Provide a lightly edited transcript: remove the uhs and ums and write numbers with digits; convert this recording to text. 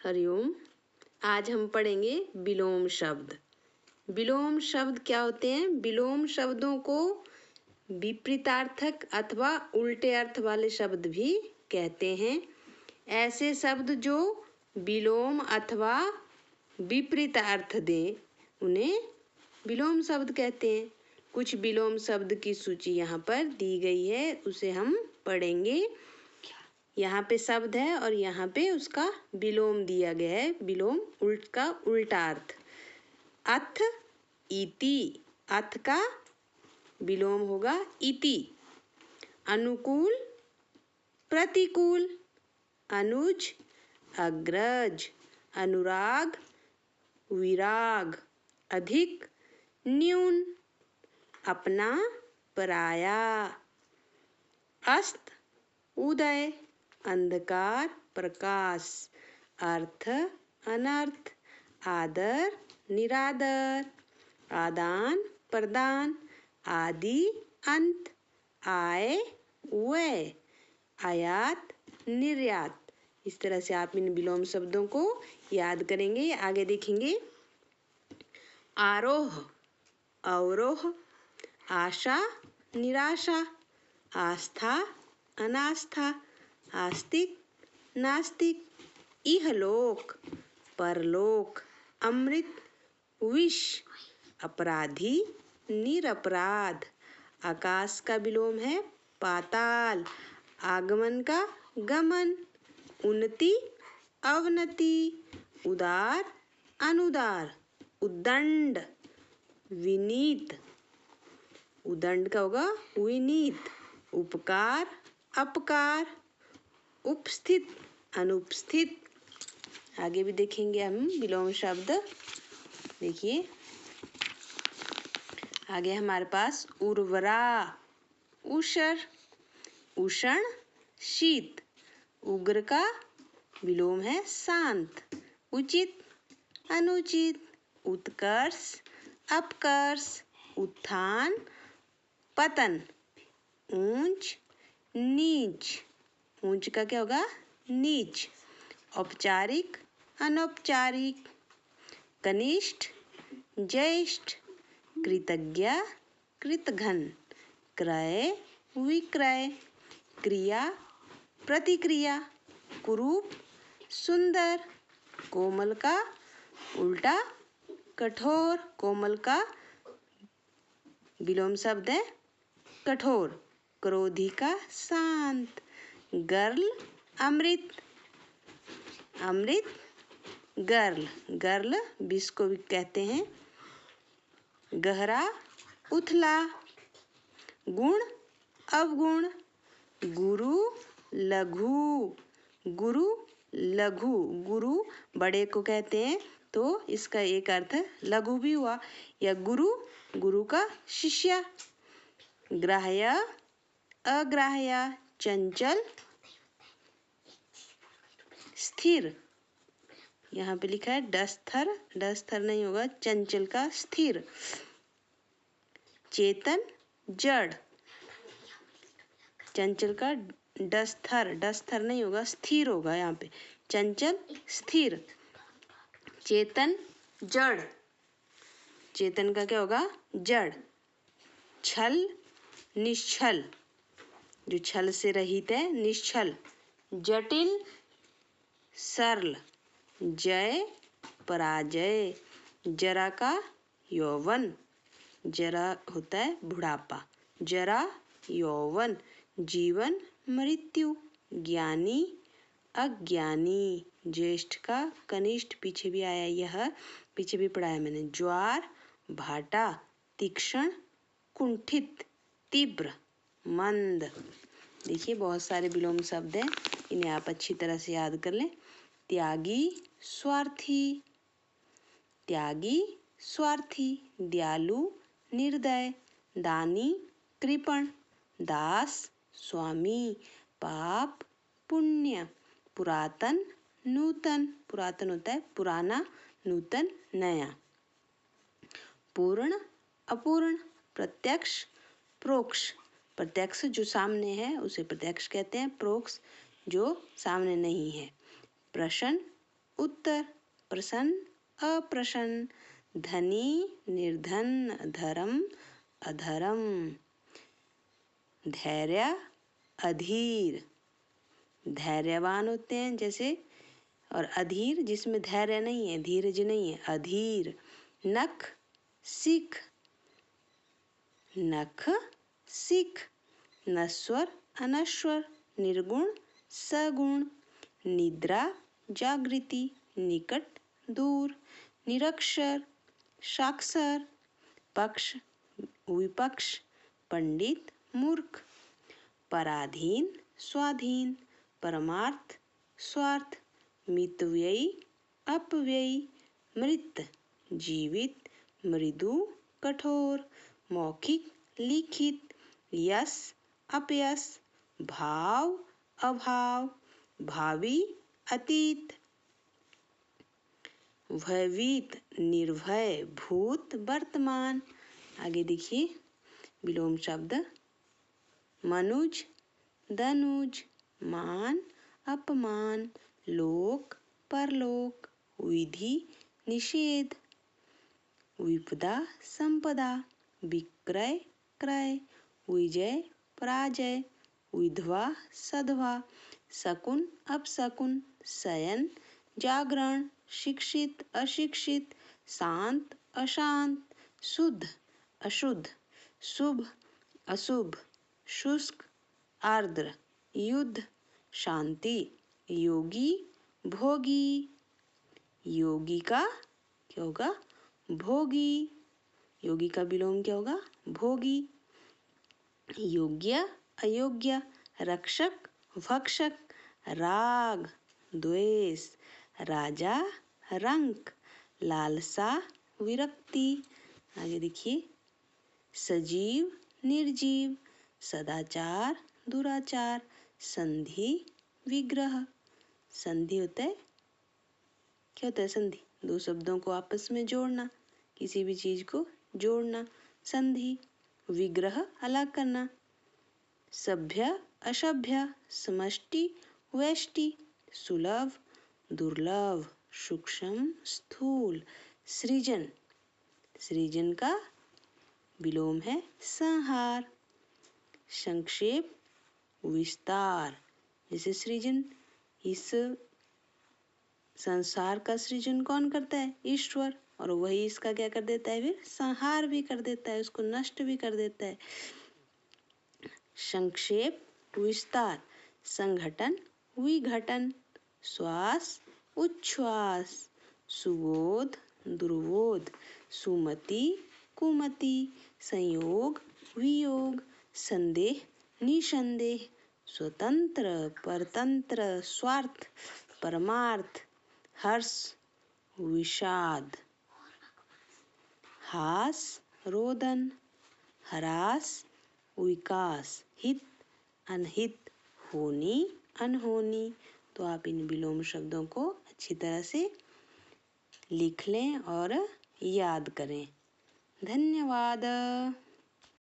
हरिओम। आज हम पढ़ेंगे विलोम शब्द। विलोम शब्द क्या होते हैं? विलोम शब्दों को विपरीतार्थक अथवा उल्टे अर्थ वाले शब्द भी कहते हैं। ऐसे शब्द जो विलोम अथवा विपरीत अर्थ दें उन्हें विलोम शब्द कहते हैं। कुछ विलोम शब्द की सूची यहाँ पर दी गई है, उसे हम पढ़ेंगे। यहाँ पे शब्द है और यहाँ पे उसका विलोम दिया गया है। विलोम का उल्टा अर्थ। अथ इति, अथ का विलोम होगा इति। अनुकूल प्रतिकूल, अनुज अग्रज, अनुराग विराग, अधिक न्यून, अपना पराया, अस्त उदय, अंधकार प्रकाश, अर्थ अनर्थ, आदर निरादर, आदान प्रदान, आदि अंत, आय व्यय, आयात निर्यात। इस तरह से आप इन विलोम शब्दों को याद करेंगे। आगे देखेंगे। आरोह अवरोह, आशा निराशा, आस्था अनास्था, आस्तिक नास्तिक, इहलोक परलोक, अमृत विष, अपराधी निरपराध। आकाश का विलोम है पाताल, आगमन का गमन, उन्नति अवनति, उदार अनुदार, उद्दंड विनीत, उदंड का होगा विनीत, उपकार अपकार, उपस्थित अनुपस्थित। आगे भी देखेंगे हम विलोम शब्द। देखिए आगे हमारे पास उर्वरा, उषर, उष्ण शीत, उग्र का विलोम है शांत, उचित अनुचित, उत्कर्ष अपकर्ष, उत्थान पतन, ऊंच नीच, ऊंच का क्या होगा नीच, औपचारिक अनौपचारिक, कनिष्ठ ज्येष्ठ, कृतज्ञ कृतघ्न, क्रय विक्रय, क्रिया प्रतिक्रिया, कुरूप सुंदर, कोमल का उल्टा कठोर, कोमल का विलोम शब्द है कठोर, क्रोधी का शांत, गर्ल अमृत, अमृत गर्ल, गर्ल विष को भी कहते हैं, गहरा उथला, गुण अवगुण, गुरु लघु, गुरु लघु, गुरु बड़े को कहते हैं तो इसका एक अर्थ लघु भी हुआ, या गुरु गुरु का शिष्य, ग्राह्य अग्राह्य, चंचल स्थिर, यहाँ पे लिखा है डस्थर, डस्थर नहीं होगा, चंचल का स्थिर, चेतन जड़, चंचल का डस्थर, डस्थर नहीं होगा स्थिर होगा, यहाँ पे चंचल स्थिर, चेतन जड़, चेतन का क्या होगा जड़, छल निश्छल, जो छल से रहित है निश्छल, जटिल सरल, जय पराजय, जरा का यौवन, जरा होता है बुढ़ापा, जरा यौवन, जीवन मृत्यु, ज्ञानी अज्ञानी, ज्येष्ठ का कनिष्ठ, पीछे भी आया, यह पीछे भी पढ़ाया मैंने, ज्वार भाटा, तीक्ष्ण कुंठित, तीव्र मंद। देखिए बहुत सारे विलोम शब्द हैं, इन्हें आप अच्छी तरह से याद कर लें। त्यागी स्वार्थी, त्यागी स्वार्थी, दयालु निर्दय, दानी कृपण, दास स्वामी, पाप पुण्य, पुरातन नूतन, पुरातन होता है पुराना, नूतन नया, पूर्ण अपूर्ण, प्रत्यक्ष प्रोक्ष, प्रत्यक्ष जो सामने है उसे प्रत्यक्ष कहते हैं, प्रोक्ष जो सामने नहीं है, प्रश्न उत्तर, प्रसन्न अप्रसन्न, धनी निर्धन, धर्म अधर्म, धैर्य अधीर, धैर्यवान होते हैं जैसे, और अधीर जिसमें धैर्य नहीं है, धीरज नहीं है, अधीर, नख सिख, नख सिख, नश्वर अनश्वर, निर्गुण सगुण, निद्रा जागृति, निकट दूर, निरक्षर साक्षर, पक्ष विपक्ष, पंडित मूर्ख, पराधीन स्वाधीन, परमार्थ स्वार्थ, मितव्ययी अपव्ययी, मृत जीवित, मृदु कठोर, मौखिक लिखित, यश अपयश, भाव अभाव, भावी अतीत, भयभीत निर्भय, भूत वर्तमान। आगे देखिए विलोम शब्द, मनुज धनुज, मान अपमान, लोक परलोक, विधि निषेध, विपदा संपदा, विक्रय क्रय, विजय पराजय, विधवा सधवा, शकुन अपशकुन, शयन जागरण, शिक्षित अशिक्षित, शांत अशांत, शुद्ध अशुद्ध, शुभ अशुभ, शुष्क आर्द्र, युद्ध शांति, योगी भोगी, योगी का क्या होगा? भोगी, योगी का विलोम क्या होगा? भोगी, योग्य अयोग्य, रक्षक भक्षक, राग द्वेष, राजा रंक, लालसा विरक्ति। आगे देखिए सजीव निर्जीव, सदाचार दुराचार, संधि विग्रह। संधि होता है, क्या होता है संधि? दो शब्दों को आपस में जोड़ना, किसी भी चीज को जोड़ना, संधि। विग्रह अलग करना, सभ्य असभ्य, समष्टि व्यष्टि, सुलभ दुर्लभ, सूक्ष्म स्थूल, सृजन, सृजन का विलोम है संहार, संक्षेप विस्तार। जैसे सृजन, इस संसार का सृजन कौन करता है? ईश्वर, और वही इसका क्या कर देता है? फिर संहार भी कर देता है, उसको नष्ट भी कर देता है। संक्षेप विस्तार, संघटन विघटन, श्वास उच्छ्वास, सुबोध दुर्बोध, सुमति कुमति, संयोग वियोग, संदेह निसंदेह, स्वतंत्र परतंत्र, स्वार्थ परमार्थ, हर्ष विषाद, हास रोदन, हरास विकास, हित अनहित, होनी अनहोनी। तो आप इन विलोम शब्दों को अच्छी तरह से लिख लें और याद करें। धन्यवाद।